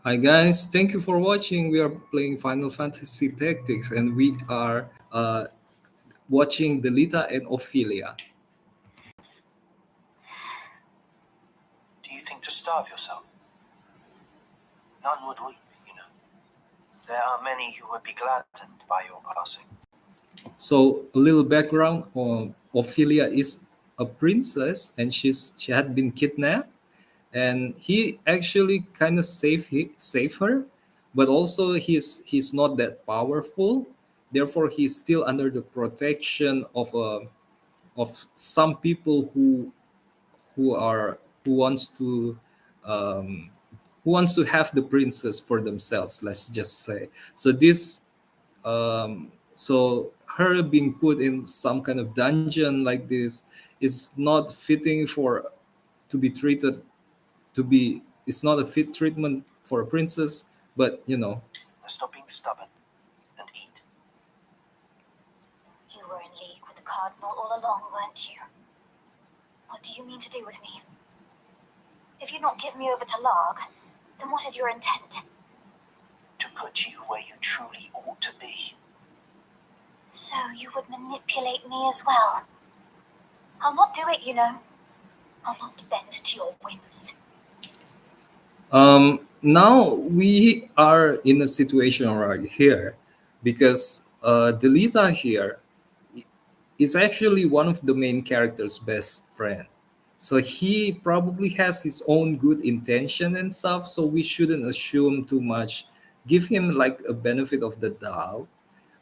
Hi guys, thank you for watching. We are playing Final Fantasy Tactics and we are watching Delita and Ophelia. Do you think to starve yourself? None would weep, you know. There are many who would be gladdened by your passing. So a little background on Ophelia is a princess and she had been kidnapped and he actually kind of save her, but also he's not that powerful. Therefore, he's still under the protection of some people who are um, who wants to have the princess for themselves, let's just say. So this so her being put in some kind of dungeon like this is not fitting for to be treated to be it's not a fit treatment for a princess, but Now stop being stubborn and eat. You were in league with the Cardinal all along, weren't you? What do you mean to do with me? If you not give me over to Larg, then what is your intent? To put you where you truly ought to be. So you would manipulate me as well? I'll not do it, you know. I'll not bend to your whims. Now we are in a situation right here because Delita here is actually one of the main character's best friend. So he probably has his own good intention and stuff. So we shouldn't assume too much. Give him like a benefit of the doubt.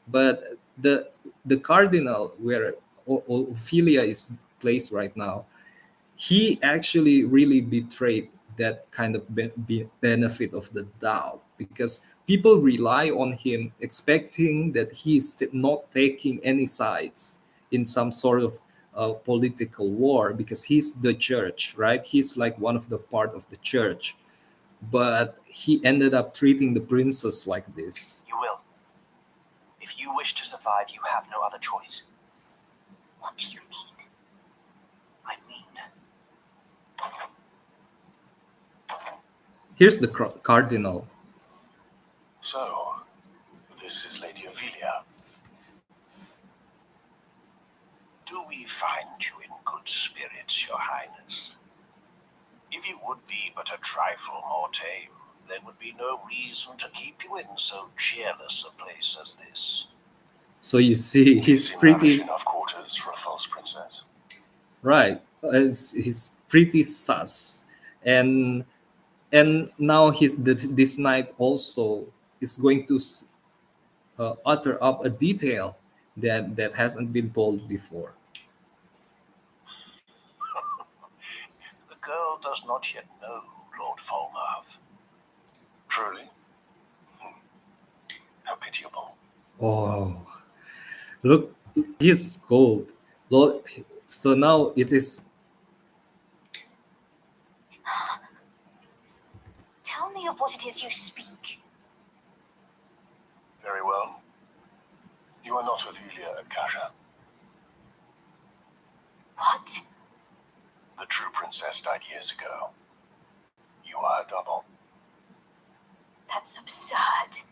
But the cardinal where Ophelia is placed right now, he actually really betrayed that kind of benefit of the doubt because people rely on him expecting that he's not taking any sides in some sort of political war because he's the church, right? He's like one of the part of the church, but he ended up treating the princess like this. You will. If you wish to survive, you have no other choice. What do you mean? I mean, Here's the cardinal. So, this is Lady Ophelia. Do we find you in good spirits, Your Highness? If you would be but a trifle more tame, there would be no reason to keep you in so cheerless a place as this. So you see, he's Seem pretty lavish enough quarters for a false princess. right. He's pretty sus, and now this knight also is going to utter up a detail that hasn't been told before. The girl does not yet know Lord Falmouth. Truly? How pitiable. Oh, look, he's cold. Lord, so now it is. Tell me of what it is you speak. Very well. You are not Ophelia Akasha. What? The true princess died years ago. You are a double. That's absurd.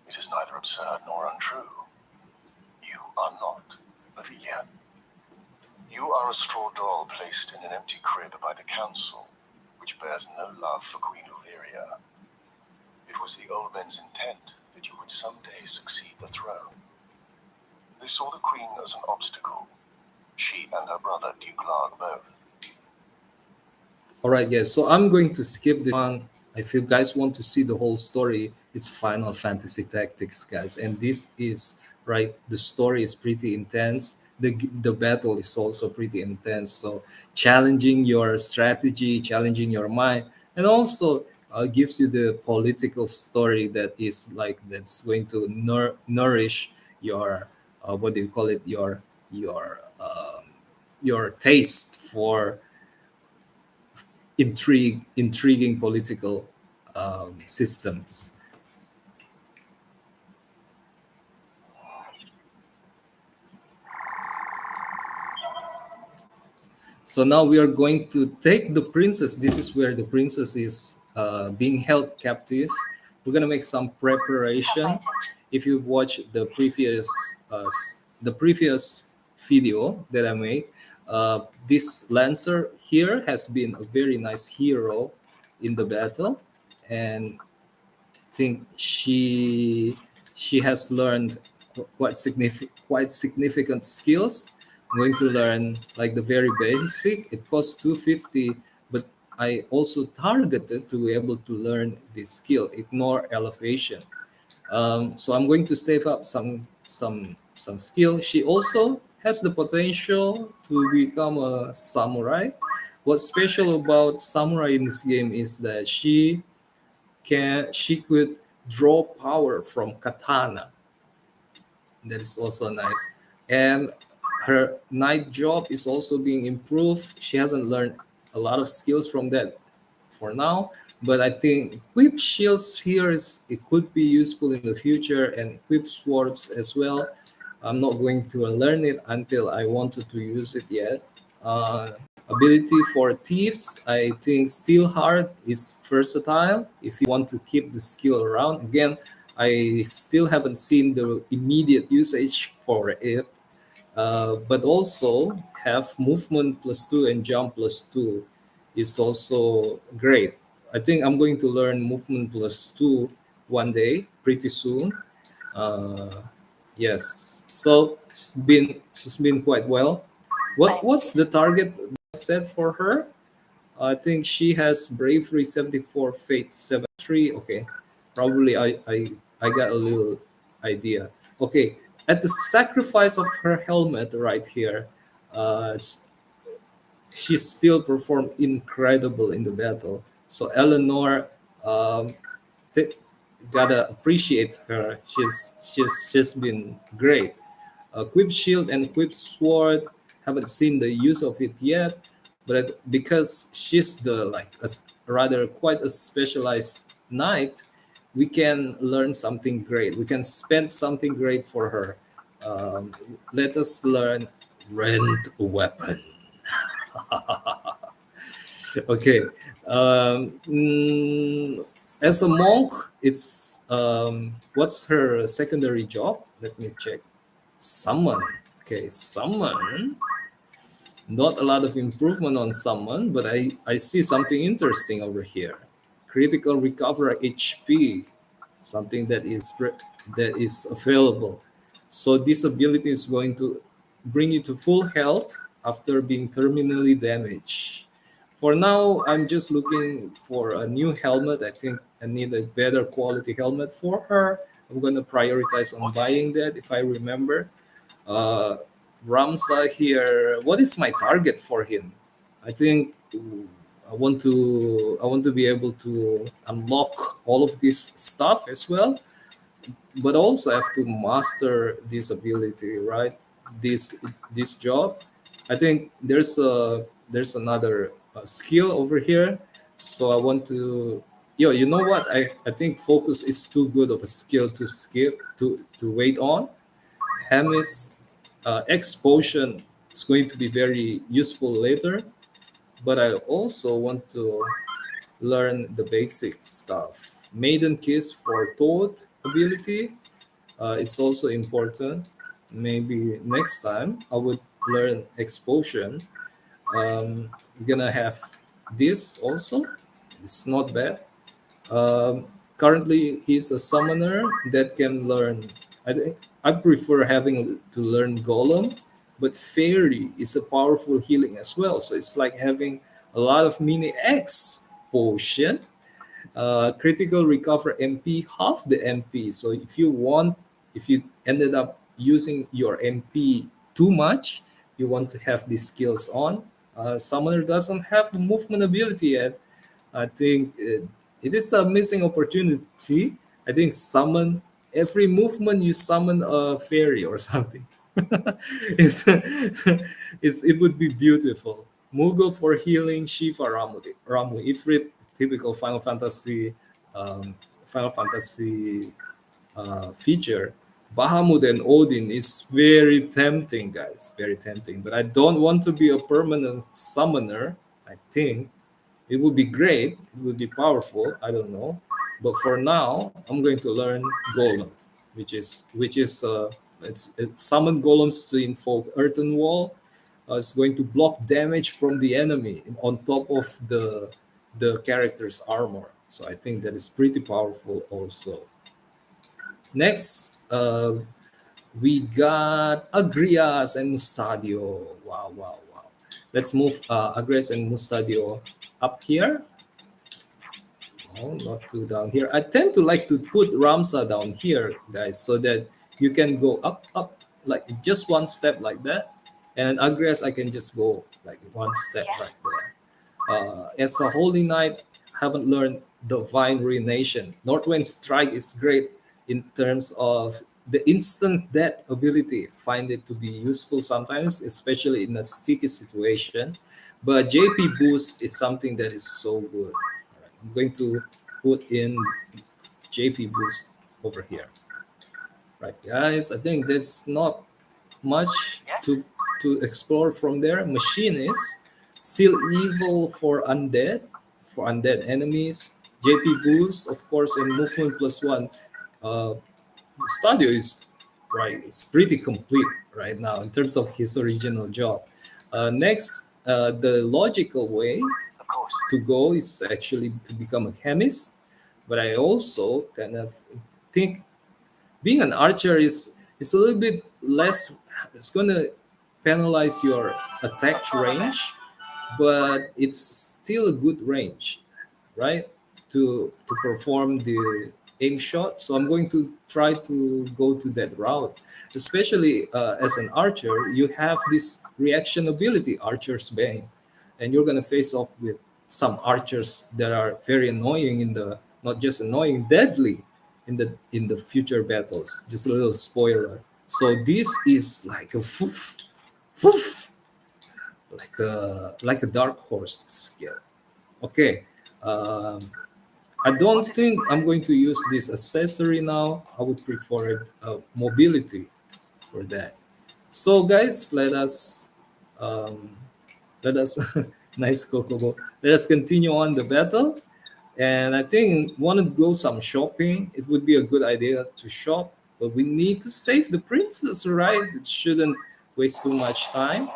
It is neither absurd nor untrue. You are not Ophelia. You are a straw doll placed in an empty crib by the council, which bears no love for Queen Illyria. It was the old men's intent that you would someday succeed the throne. They saw the queen as an obstacle. She and her brother Duke Larg both. All right, yes. So I'm going to skip this one. If you guys want to see the whole story, it's Final Fantasy Tactics, guys. And this is right. The story is pretty intense. The battle is also pretty intense. So challenging your strategy, challenging your mind, and also gives you the political story that is like that's going to nourish your what do you call it your taste for intriguing political systems. So now we are going to take the princess. This is where the princess is being held captive. We're gonna make some preparation. If you watch the previous video that I made, this Lancer here has been a very nice hero in the battle, and think she has learned quite significant skills. I'm going to learn like the very basic. It costs 250, but I also targeted to be able to learn this skill, ignore elevation. So I'm going to save up some skill. She also has the potential to become a samurai. What's special about samurai in this game is that she could draw power from katana. That is also nice. And her night job is also being improved. She hasn't learned a lot of skills from that for now, but I think equip shields here is it could be useful in the future, and equip swords as well. I'm not going to learn it until I wanted to use it yet. Ability for thieves, I think steel heart is versatile if you want to keep the skill around. Again, I still haven't seen the immediate usage for it, but also have movement plus 2 and jump plus 2 is also great. I think I'm going to learn movement plus 2 one day pretty soon. uh, yes, so she's been quite well. What's the target set for her? I think she has bravery 74, fate 73. Okay, probably I got a little idea. Okay, at the sacrifice of her helmet right here, she still performed incredible in the battle. So Eleanor, um, th- gotta appreciate her. She's been great. Equip shield and equip sword, haven't seen the use of it yet, but because she's the like rather quite a specialized knight, we can learn something great. We can spend something great for her. Um, Let us learn rend weapon. Okay. As a monk, it's what's her secondary job? Let me check. Summon. Okay, summon. Not a lot of improvement on summon, but I see something interesting over here. Critical recover HP, something that is available. So this ability is going to bring you to full health after being terminally damaged. For now, I'm just looking for a new helmet. I think I need a better quality helmet for her. I'm going to prioritize on buying that if I remember. uh, Ramsa here. What is my target for him? I think I want to be able to unlock all of this stuff as well, but also have to master this ability, right? This job. I think there's another skill over here, so I want to. Yo, you know what? I think focus is too good of a skill to skip to wait on. Hemis X potion is going to be very useful later, but I also want to learn the basic stuff. Maiden Kiss for Toad ability, it's also important. Maybe next time I would learn Explosion. We're gonna have this also. It's not bad. Um, Currently, he's a summoner that can learn. I prefer having to learn Golem, but Fairy is a powerful healing as well. So it's like having a lot of mini X potion. Critical recover MP, half the MP. So if you ended up using your MP too much, you want to have these skills on. Summoner doesn't have the movement ability yet. I think it is a missing opportunity. I think summon every movement you summon a fairy or something. It would be beautiful. Mughal for healing, Shiva Ramu Ifrit, typical um, Final Fantasy feature. Bahamut and Odin is very tempting, guys. Very tempting. But I don't want to be a permanent summoner. I think It would be great. It would be powerful. I don't know, but for now, I'm going to learn Golem, which is it's summon golems to invoke Earthen Wall. It's going to block damage from the enemy on top of the character's armor. So I think that is pretty powerful also. Next, we got Agrias and Mustadio. Wow, wow, wow. Let's move Agrias and Mustadio up here. No, not too down here. I tend to like to put Ramsa down here, guys, so that you can go up, up, like just one step like that. And Agrias, I can just go like one step Yes. right there. As a Holy Knight, haven't learned Divine Ruination. Northwind Strike is great in terms of the instant death ability. Find it to be useful sometimes, especially in a sticky situation. But JP Boost is something that is so good. All right, I'm going to put in JP Boost over here. Right, guys, I think that's not much Yes? to explore from there. Machinist, Seal Evil for undead enemies. JP Boost, of course, and Movement plus one. Uh, Stadio is right. It's pretty complete right now in terms of his original job. Next, the logical way Of course. to go is actually to become a chemist, but I also kind of think being an archer is a little bit less. It's gonna penalize your attack range, but it's still a good range, right? To perform the aim shot. So I'm going to try to go to that route. Especially as an archer, you have this reaction ability, Archer's Bane, and you're gonna face off with some archers that are very annoying in the not just annoying, deadly in the future battles. Just a little spoiler. So this is like a foof, foof, like a dark horse skill. Okay. Um, I don't think I'm going to use this accessory now. I would prefer mobility for that. So guys, um, let us nice Kokobo. Let us continue on the battle. And I think want to go some shopping. It would be a good idea to shop, but we need to save the princess, right? It shouldn't waste too much time.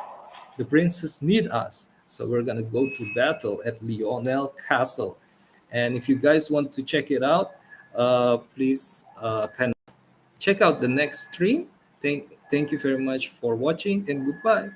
The princes need us. So we're gonna go to battle at Lionel Castle. And if you guys want to check it out, please kind of check out the next stream. Thank you very much for watching and goodbye.